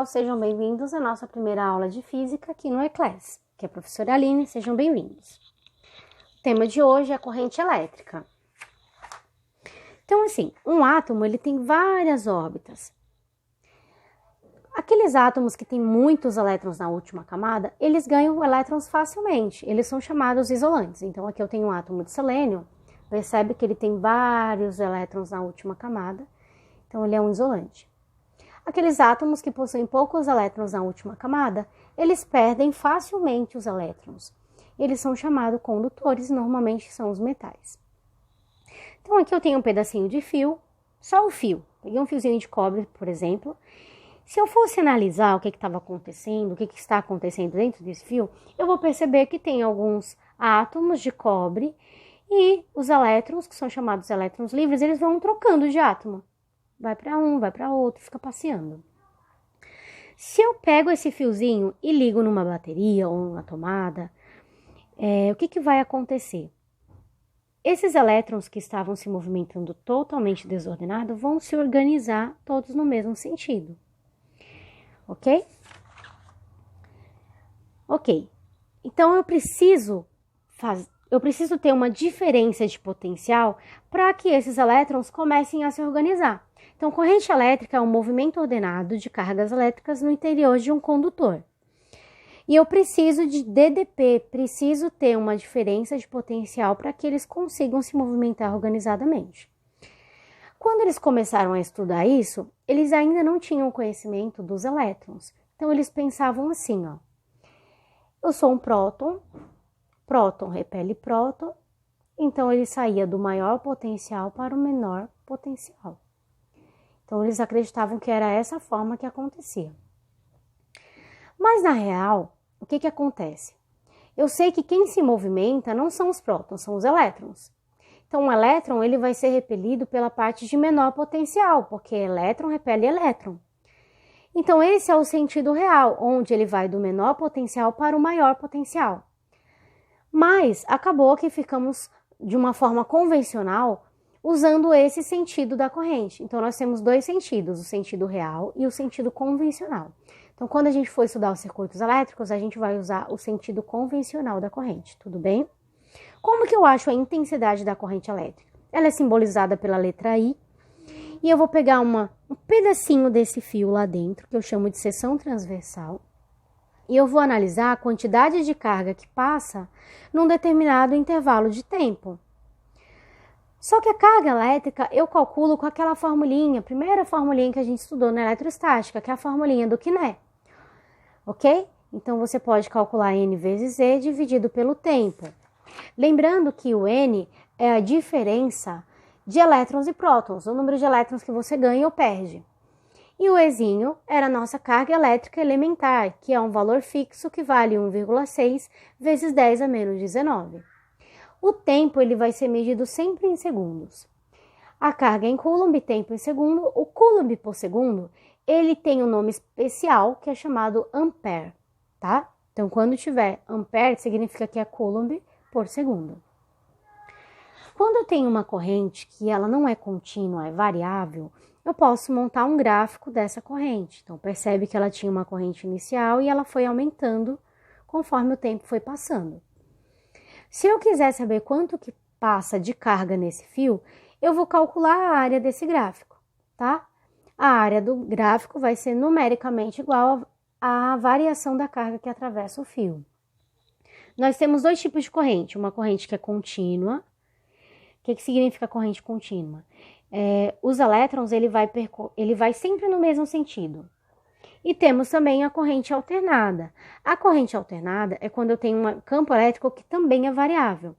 Sejam bem-vindos à nossa primeira aula de física aqui no E-Class, que é a professora Aline, sejam bem-vindos. O tema de hoje é a corrente elétrica. Então, assim, um átomo, ele tem várias órbitas. Aqueles átomos que têm muitos elétrons na última camada, eles ganham elétrons facilmente, eles são chamados isolantes. Então, aqui eu tenho um átomo de selênio, percebe que ele tem vários elétrons na última camada, então ele é um isolante. Aqueles átomos que possuem poucos elétrons na última camada, eles perdem facilmente os elétrons. Eles são chamados condutores, normalmente são os metais. Então aqui eu tenho um pedacinho de fio, só o fio. Peguei um fiozinho de cobre, por exemplo. Se eu fosse analisar o que estava acontecendo, o que está acontecendo dentro desse fio, eu vou perceber que tem alguns átomos de cobre e os elétrons, que são chamados elétrons livres, eles vão trocando de átomo. Vai para um, vai para outro, fica passeando. Se eu pego esse fiozinho e ligo numa bateria ou numa tomada, o que vai acontecer? Esses elétrons que estavam se movimentando totalmente desordenados vão se organizar todos no mesmo sentido. Ok? Ok. Então eu preciso ter uma diferença de potencial para que esses elétrons comecem a se organizar. Então, corrente elétrica é um movimento ordenado de cargas elétricas no interior de um condutor. E eu preciso de DDP, preciso ter uma diferença de potencial para que eles consigam se movimentar organizadamente. Quando eles começaram a estudar isso, eles ainda não tinham conhecimento dos elétrons. Então, eles pensavam assim, ó. Eu sou um próton, próton repele próton, então ele saía do maior potencial para o menor potencial. Então, eles acreditavam que era essa forma que acontecia. Mas, na real, o que acontece? Eu sei que quem se movimenta não são os prótons, são os elétrons. Então, um elétron ele vai ser repelido pela parte de menor potencial, porque elétron repele elétron. Então, esse é o sentido real, onde ele vai do menor potencial para o maior potencial. Mas, acabou que ficamos, de uma forma convencional, usando esse sentido da corrente. Então, nós temos dois sentidos, o sentido real e o sentido convencional. Então, quando a gente for estudar os circuitos elétricos, a gente vai usar o sentido convencional da corrente, tudo bem? Como que eu acho a intensidade da corrente elétrica? Ela é simbolizada pela letra I, e eu vou pegar um pedacinho desse fio lá dentro, que eu chamo de seção transversal, e eu vou analisar a quantidade de carga que passa num determinado intervalo de tempo. Só que a carga elétrica eu calculo com aquela formulinha, primeira formulinha que a gente estudou na eletrostática, que é a formulinha do Kiné. Ok? Então, você pode calcular N vezes E dividido pelo tempo. Lembrando que o N é a diferença de elétrons e prótons, o número de elétrons que você ganha ou perde. E o Ezinho era a nossa carga elétrica elementar, que é um valor fixo que vale 1,6 vezes 10 a menos 19. O tempo ele vai ser medido sempre em segundos. A carga em coulomb, tempo em segundo. O coulomb por segundo, ele tem um nome especial que é chamado ampere, tá? Então, quando tiver ampere, significa que é coulomb por segundo. Quando eu tenho uma corrente que ela não é contínua, é variável, eu posso montar um gráfico dessa corrente. Então, percebe que ela tinha uma corrente inicial e ela foi aumentando conforme o tempo foi passando. Se eu quiser saber quanto que passa de carga nesse fio, eu vou calcular a área desse gráfico, tá? A área do gráfico vai ser numericamente igual à variação da carga que atravessa o fio. Nós temos dois tipos de corrente, uma corrente que é contínua. O que significa corrente contínua? Os elétrons, ele vai sempre no mesmo sentido. E temos também a corrente alternada. A corrente alternada é quando eu tenho um campo elétrico que também é variável.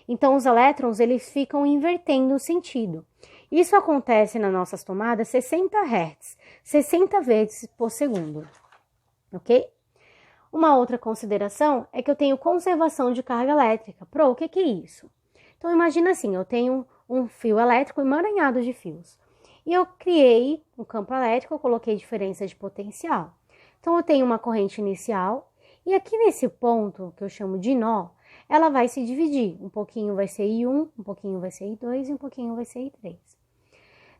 Então, os elétrons eles ficam invertendo o sentido. Isso acontece nas nossas tomadas 60 Hz, 60 vezes por segundo. Ok? Uma outra consideração é que eu tenho conservação de carga elétrica. O que é isso? Então, imagina assim, eu tenho um fio elétrico emaranhado de fios. E eu criei um campo elétrico, eu coloquei diferença de potencial. Então, eu tenho uma corrente inicial, e aqui nesse ponto, que eu chamo de nó, ela vai se dividir. Um pouquinho vai ser I1, um pouquinho vai ser I2 e um pouquinho vai ser I3.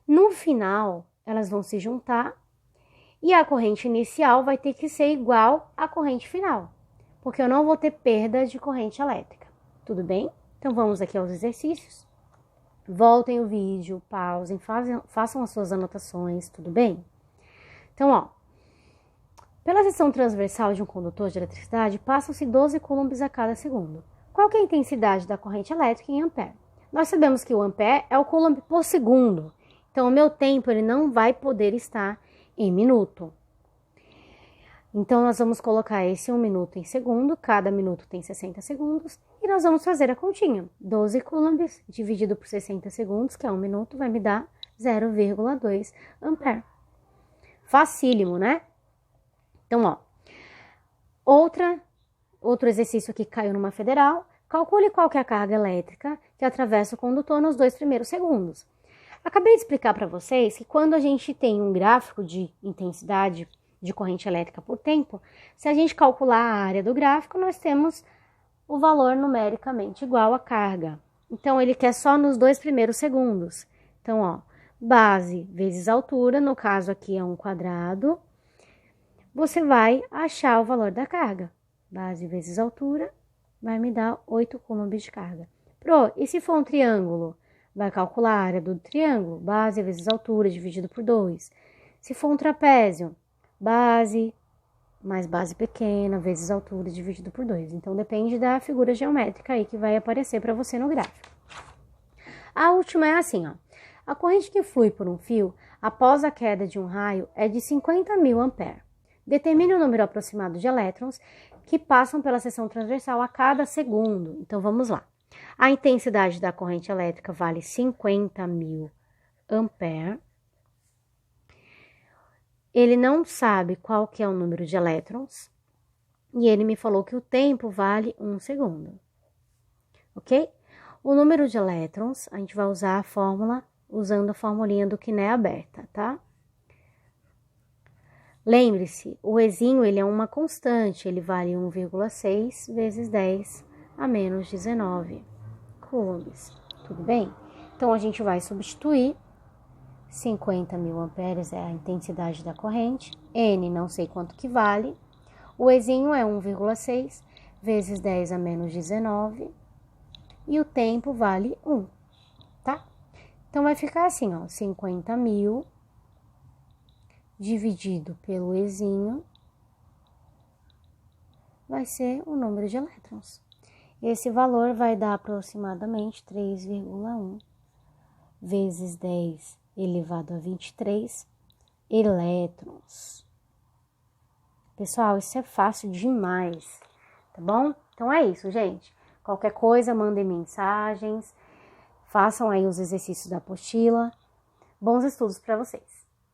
No final, elas vão se juntar E a corrente inicial vai ter que ser igual à corrente final, porque eu não vou ter perda de corrente elétrica. Tudo bem? Então, vamos aqui aos exercícios. Voltem o vídeo, pausem, façam as suas anotações, tudo bem? Então, ó, pela seção transversal de um condutor de eletricidade, passam-se 12 coulombs a cada segundo. Qual que é a intensidade da corrente elétrica em ampere? Nós sabemos que o ampere é o coulomb por segundo, então o meu tempo ele não vai poder estar em minuto. Então, nós vamos colocar esse 1 minuto em segundo, cada minuto tem 60 segundos, e nós vamos fazer a continha. 12 coulombs dividido por 60 segundos, que é 1 minuto, vai me dar 0,2 ampere. Facílimo, né? Então, ó, outro exercício aqui caiu numa federal. Calcule qual que é a carga elétrica que atravessa o condutor nos 2 primeiros segundos. Acabei de explicar para vocês que quando a gente tem um gráfico de intensidade de corrente elétrica por tempo, se a gente calcular a área do gráfico, nós temos o valor numericamente igual à carga. Então, ele quer só nos 2 primeiros segundos. Então, ó, base vezes altura, no caso aqui é 1 quadrado, você vai achar o valor da carga. Base vezes altura vai me dar 8 coulombs de carga. E se for um triângulo? Vai calcular a área do triângulo, base vezes altura dividido por 2. Se for um trapézio, base mais base pequena vezes altura dividido por 2. Então, depende da figura geométrica aí que vai aparecer para você no gráfico. A última é assim, ó. A corrente que flui por um fio após a queda de um raio é de 50.000 ampere. Determine o número aproximado de elétrons que passam pela seção transversal a cada segundo. Então, vamos lá. A intensidade da corrente elétrica vale 50.000 ampere. Ele não sabe qual que é o número de elétrons e ele me falou que o tempo vale 1 segundo, ok? O número de elétrons, a gente vai usar a fórmula, usando a formulinha do Quiné aberta, tá? Lembre-se, o Ezinho, ele é uma constante, ele vale 1,6 vezes 10 a menos 19 coulombs, tudo bem? Então, a gente vai substituir. 50.000 amperes é a intensidade da corrente, N não sei quanto que vale, o Ezinho é 1,6 vezes 10 a menos 19 e o tempo vale 1, tá? Então, vai ficar assim, ó, 50.000 dividido pelo Ezinho vai ser o número de elétrons. Esse valor vai dar aproximadamente 3,1 vezes 10 elevado a 23 elétrons. Pessoal, isso é fácil demais, tá bom? Então, é isso, gente. Qualquer coisa, mandem mensagens, façam aí os exercícios da apostila. Bons estudos para vocês!